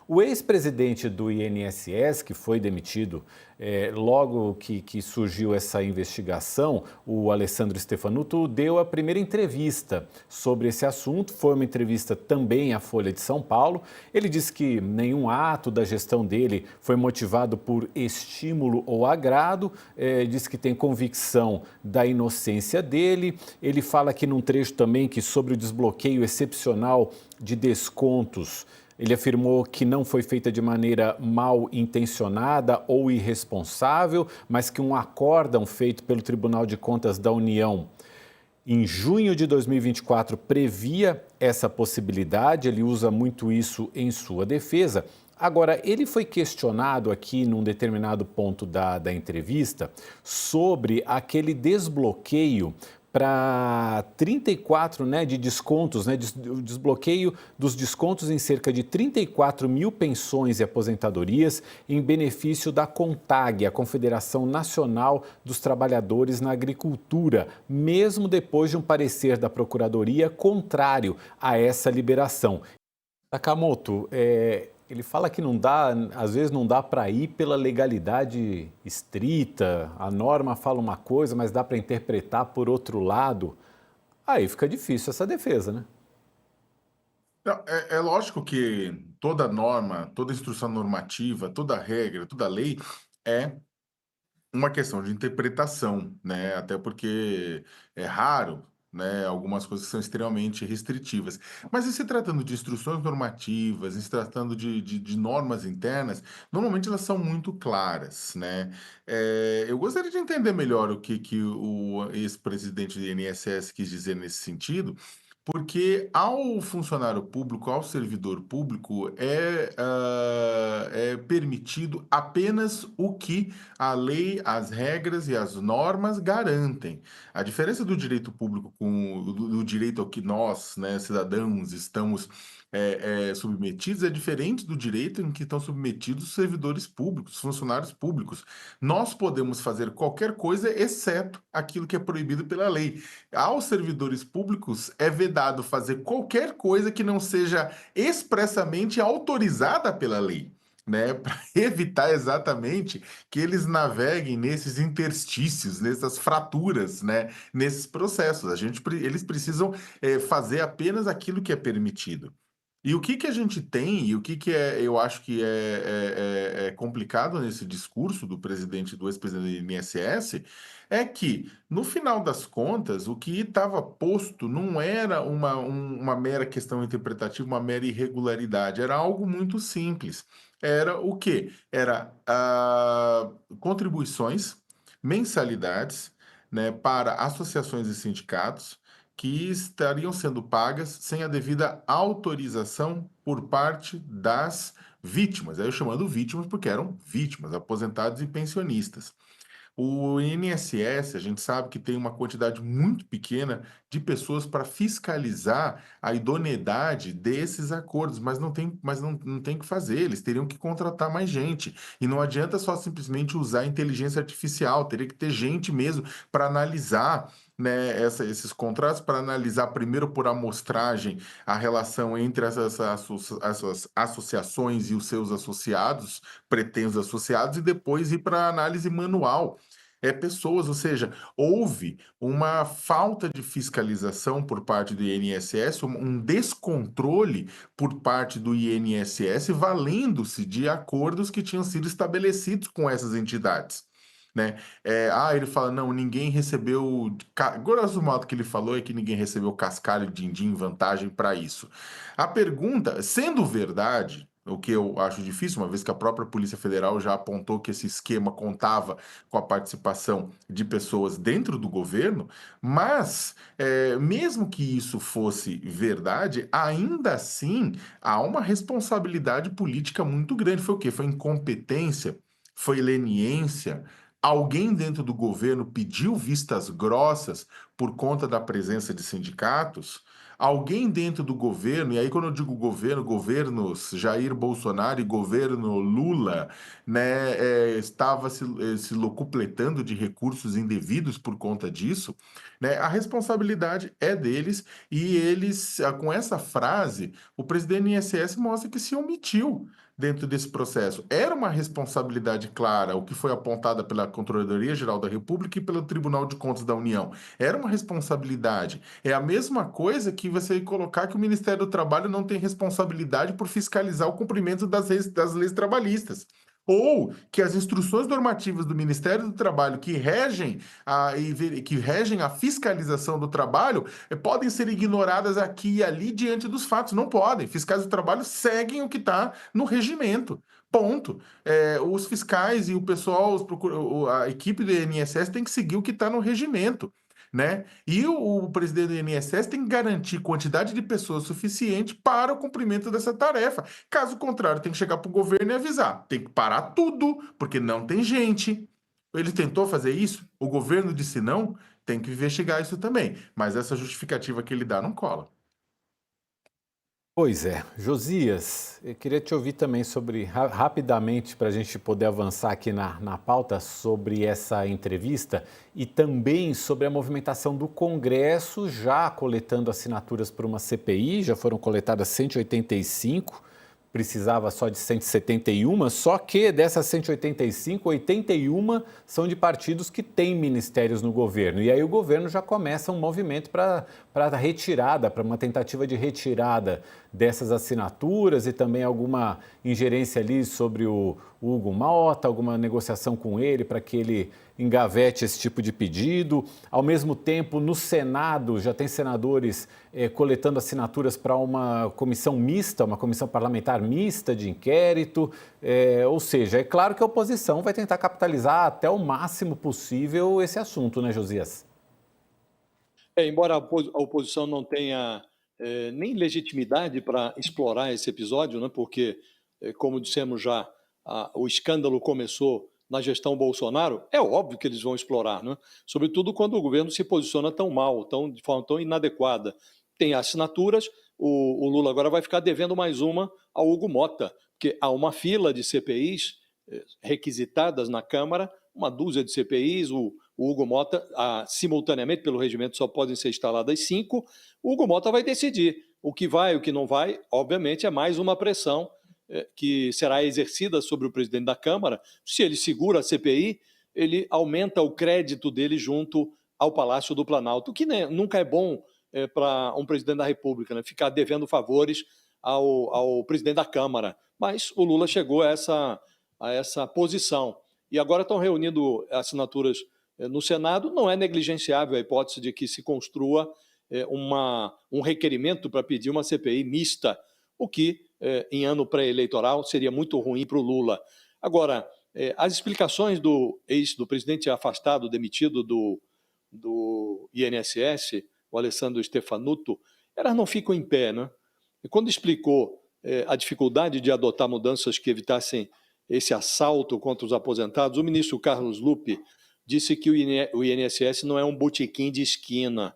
O ex-presidente do INSS, que foi demitido logo que surgiu essa investigação, o Alessandro Stefanuto, deu a primeira entrevista sobre esse assunto. Foi uma entrevista também à Folha de São Paulo. Ele disse que nenhum ato da gestão dele foi motivado por estímulo ou agrado. Diz que tem convicção da inocência dele. Ele fala aqui num trecho também que sobre o desbloqueio excepcional de descontos, ele afirmou que não foi feita de maneira mal intencionada ou irresponsável, mas que um acórdão feito pelo Tribunal de Contas da União em junho de 2024 previa essa possibilidade. Ele usa muito isso em sua defesa. Agora, ele foi questionado aqui num determinado ponto da entrevista sobre aquele desbloqueio para 34, de descontos, o desbloqueio dos descontos em cerca de 34 mil pensões e aposentadorias em benefício da CONTAG, a Confederação Nacional dos Trabalhadores na Agricultura, mesmo depois de um parecer da Procuradoria contrário a essa liberação. Sakamoto, ele fala que não dá, às vezes não dá para ir pela legalidade estrita, a norma fala uma coisa, mas dá para interpretar por outro lado. Aí fica difícil essa defesa, né? Não, é lógico que toda norma, toda instrução normativa, toda regra, toda lei é uma questão de interpretação, né? Até porque é raro, né? Algumas coisas que são extremamente restritivas. Mas em se tratando de instruções normativas, em se tratando de normas internas, normalmente elas são muito claras, né? Eu gostaria de entender melhor o que o ex-presidente do INSS quis dizer nesse sentido, porque ao funcionário público, ao servidor público, é permitido apenas o que a lei, as regras e as normas garantem. A diferença do direito público com do direito ao que nós, né, cidadãos, estamos submetidos é diferente do direito em que estão submetidos os servidores públicos, funcionários públicos. Nós podemos fazer qualquer coisa, exceto aquilo que é proibido pela lei. Aos servidores públicos é vedado fazer qualquer coisa que não seja expressamente autorizada pela lei, né, para evitar exatamente que eles naveguem nesses interstícios, nessas fraturas, né, nesses processos. Eles precisam fazer apenas aquilo que é permitido. E o que que a gente tem, e o que que eu acho que é complicado nesse discurso do presidente, do ex-presidente do INSS, é que, no final das contas, o que estava posto não era uma mera questão interpretativa, uma mera irregularidade, era algo muito simples. Era o quê? Era contribuições, mensalidades, né, para associações e sindicatos, que estariam sendo pagas sem a devida autorização por parte das vítimas. Aí eu chamando vítimas porque eram vítimas, aposentados e pensionistas. O INSS, a gente sabe que tem uma quantidade muito pequena de pessoas para fiscalizar a idoneidade desses acordos, mas não tem que fazer, eles teriam que contratar mais gente. E não adianta só simplesmente usar inteligência artificial, teria que ter gente mesmo para analisar, né, esses contratos, para analisar primeiro por amostragem a relação entre essas associações e os seus associados, pretensos associados, e depois ir para análise manual. Pessoas, ou seja, houve uma falta de fiscalização por parte do INSS, um descontrole por parte do INSS, valendo-se de acordos que tinham sido estabelecidos com essas entidades. Né? Ele fala, não, ninguém recebeu. Grosso modo que ele falou é que ninguém recebeu cascalho, din-din, vantagem para isso. A pergunta, sendo verdade, o que eu acho difícil, uma vez que a própria Polícia Federal já apontou que esse esquema contava com a participação de pessoas dentro do governo, mas mesmo que isso fosse verdade, ainda assim há uma responsabilidade política muito grande. Foi o quê? Foi incompetência? Foi leniência? Alguém dentro do governo pediu vistas grossas por conta da presença de sindicatos? alguém dentro do governo, e aí quando eu digo governo, governos Jair Bolsonaro e governo Lula, né, estava se locupletando de recursos indevidos por conta disso, né, a responsabilidade é deles e eles, com essa frase, o presidente do INSS mostra que se omitiu dentro desse processo. Era uma responsabilidade clara, o que foi apontada pela Controladoria Geral da República e pelo Tribunal de Contas da União. Era uma responsabilidade. É a mesma coisa que você colocar que o Ministério do Trabalho não tem responsabilidade por fiscalizar o cumprimento das leis trabalhistas. Ou que as instruções normativas do Ministério do Trabalho que regem a fiscalização do trabalho podem ser ignoradas aqui e ali diante dos fatos. Não podem. Fiscais do trabalho seguem o que está no regimento. Ponto. Os fiscais e o pessoal, a equipe do INSS tem que seguir o que está no regimento. Né? E o presidente do INSS tem que garantir quantidade de pessoas suficiente para o cumprimento dessa tarefa. Caso contrário, tem que chegar para o governo e avisar. Tem que parar tudo, porque não tem gente. Ele tentou fazer isso, o governo disse não, tem que investigar isso também. Mas essa justificativa que ele dá não cola. Pois é. Josias, eu queria te ouvir também sobre, rapidamente, para a gente poder avançar aqui na pauta, sobre essa entrevista e também sobre a movimentação do Congresso, já coletando assinaturas para uma CPI, já foram coletadas 185, precisava só de 171, só que dessas 185, 81 são de partidos que têm ministérios no governo. E aí o governo já começa um movimento para a retirada, para uma tentativa de retirada dessas assinaturas e também alguma ingerência ali sobre o Hugo Mota, alguma negociação com ele para que ele engavete esse tipo de pedido. Ao mesmo tempo, no Senado, já tem senadores coletando assinaturas para uma comissão mista, uma comissão parlamentar mista de inquérito. Ou seja, é claro que a oposição vai tentar capitalizar até o máximo possível esse assunto, né, Josias? Embora a oposição não tenha nem legitimidade para explorar esse episódio, né, porque, como dissemos já, o escândalo começou na gestão Bolsonaro, é óbvio que eles vão explorar, né? Sobretudo quando o governo se posiciona tão mal, de forma tão inadequada. Tem assinaturas, o Lula agora vai ficar devendo mais uma ao Hugo Mota, porque há uma fila de CPIs requisitadas na Câmara, uma dúzia de CPIs, o Hugo Mota, simultaneamente, pelo regimento, só podem ser instaladas 5, o Hugo Mota vai decidir o que vai, o que não vai, obviamente é mais uma pressão que será exercida sobre o presidente da Câmara. Se ele segura a CPI, ele aumenta o crédito dele junto ao Palácio do Planalto, que nunca é bom para um presidente da República, né? Ficar devendo favores ao presidente da Câmara. Mas o Lula chegou a essa posição. E agora estão reunindo assinaturas no Senado. Não é negligenciável a hipótese de que se construa um requerimento para pedir uma CPI mista, o que, em ano pré-eleitoral, seria muito ruim para o Lula. Agora, as explicações do presidente afastado, demitido do INSS, o Alessandro Stefanuto, elas não ficam em pé, né? E quando explicou a dificuldade de adotar mudanças que evitassem esse assalto contra os aposentados, o ministro Carlos Lupe disse que o INSS não é um botequim de esquina.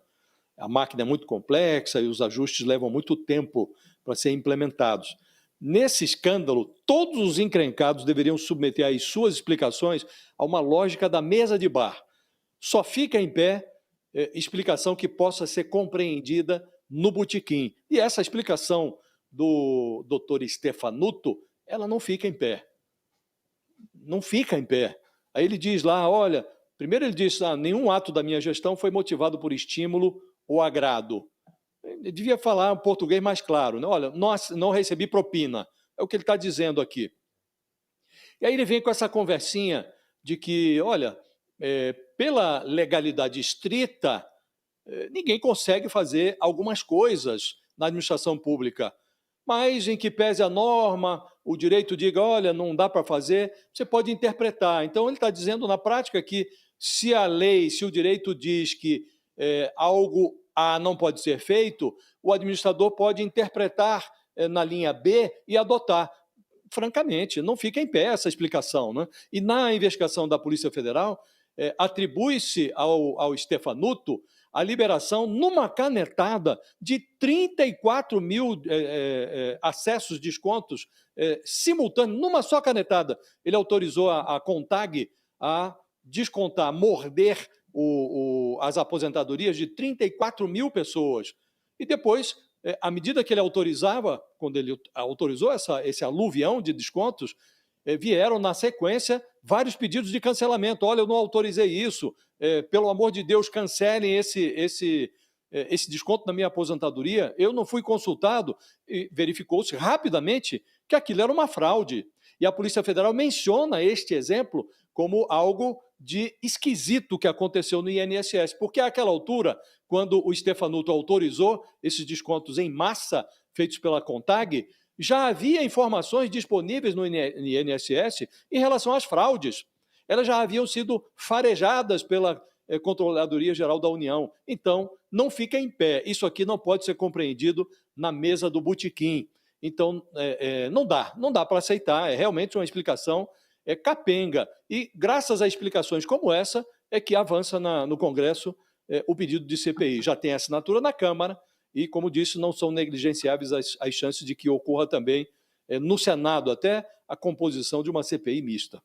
A máquina é muito complexa e os ajustes levam muito tempo para serem implementados. Nesse escândalo, todos os encrencados deveriam submeter as suas explicações a uma lógica da mesa de bar. Só fica em pé explicação que possa ser compreendida no botequim. E essa explicação do doutor Stefanuto, ela não fica em pé. Não fica em pé. Aí ele diz lá, olha, primeiro ele diz, nenhum ato da minha gestão foi motivado por estímulo ou agrado. Ele devia falar um português mais claro, né? Olha, não recebi propina. É o que ele está dizendo aqui. E aí ele vem com essa conversinha de que, olha, pela legalidade estrita, ninguém consegue fazer algumas coisas na administração pública. Mas em que pese a norma, o direito diga, olha, não dá para fazer, você pode interpretar. Então, ele está dizendo na prática que se a lei, se o direito diz que algo A não pode ser feito, o administrador pode interpretar na linha B e adotar. Francamente, não fica em pé essa explicação, né? E na investigação da Polícia Federal, atribui-se ao Stefanuto a liberação, numa canetada, de 34 mil acessos, descontos simultâneos, numa só canetada. Ele autorizou a CONTAG a descontar, morder as aposentadorias de 34 mil pessoas. E depois, à medida que ele autorizava, quando ele autorizou esse aluvião de descontos, vieram na sequência vários pedidos de cancelamento. Olha, eu não autorizei isso, pelo amor de Deus, cancelem esse desconto na minha aposentadoria. Eu não fui consultado, e verificou-se rapidamente que aquilo era uma fraude. E a Polícia Federal menciona este exemplo como algo de esquisito que aconteceu no INSS, porque àquela altura, quando o Stefanuto autorizou esses descontos em massa feitos pela CONTAG, já havia informações disponíveis no INSS em relação às fraudes. Elas já haviam sido farejadas pela Controladoria Geral da União. Então, não fica em pé. Isso aqui não pode ser compreendido na mesa do botequim. Então, não dá para aceitar. É realmente uma explicação capenga. E, graças a explicações como essa, é que avança no Congresso o pedido de CPI. Já tem assinatura na Câmara e, como disse, não são negligenciáveis as chances de que ocorra também no Senado até a composição de uma CPI mista.